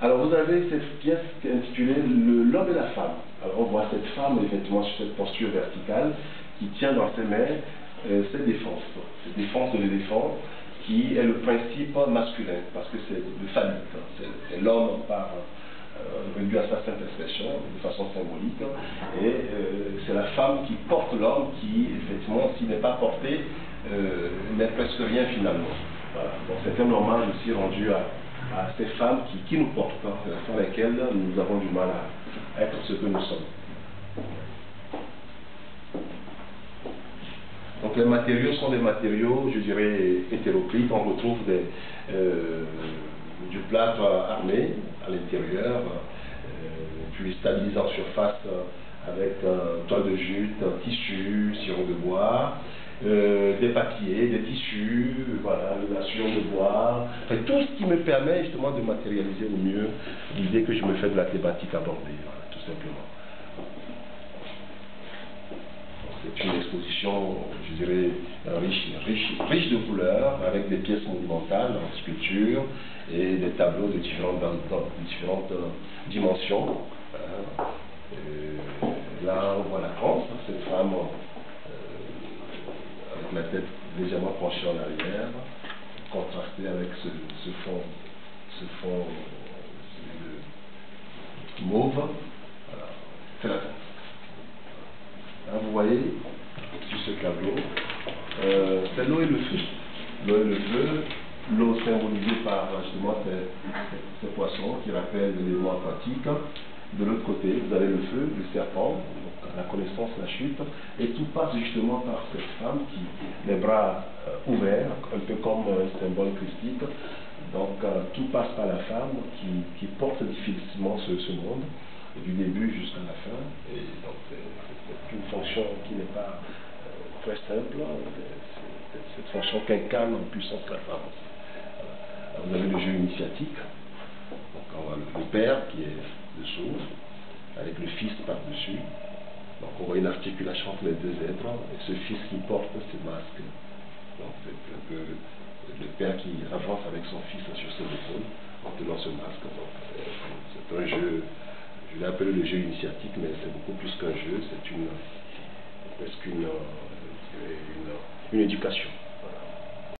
Alors vous avez cette pièce qui est intitulée L'homme et la femme. Alors on voit cette femme effectivement sur cette posture verticale qui tient dans ses mains ses défenses. Cette défense de l'éléphant qui est le principe masculin parce que c'est le phallique. C'est l'homme par réduit à sa simple expression de façon symbolique et c'est la femme qui porte l'homme qui effectivement s'il n'est pas porté n'est presque rien finalement. Voilà. Donc c'est un hommage aussi rendu à ces femmes qui nous portent, sans lesquelles nous avons du mal à être ce que nous sommes. Donc les matériaux sont des matériaux, je dirais, hétéroclites. On retrouve du plâtre armé à l'intérieur, puis stabilisé en surface avec toile de jute, tissu, sirop de bois, des papiers, des tissus, voilà, la sueur de bois, enfin, tout ce qui me permet justement de matérialiser au mieux l'idée que je me fais de la thématique abordée, voilà, tout simplement. C'est une exposition, je dirais, riche de couleurs, avec des pièces monumentales en sculpture et des tableaux de différentes dimensions. Là, on voit la France, cette femme avec la tête légèrement penchée en arrière, contrastée avec ce fond mauve. Voilà. C'est la France. Là, vous voyez, sur ce tableau, c'est l'eau et le feu. L'eau et le feu, l'eau symbolisée par justement ces poissons qui rappellent l'élément aquatique. De l'autre côté, vous avez le feu, le serpent, donc la connaissance, la chute, et tout passe justement par cette femme qui, les bras ouverts, un peu comme un symbole christique. Donc tout passe par la femme qui porte difficilement ce monde, du début jusqu'à la fin. Et donc c'est une fonction qui n'est pas très simple, c'est cette fonction qu'incarne en puissance la femme. Voilà. Vous avez le jeu initiatique, donc on voit le père qui est dessous, avec le fils par-dessus. Donc on voit une articulation entre les deux êtres, et ce fils qui porte ce masque. Donc c'est un peu le père qui avance avec son fils sur ses épaules en tenant ce masque. Donc c'est un jeu, je l'ai appelé le jeu initiatique, mais c'est beaucoup plus qu'un jeu, c'est presque une éducation.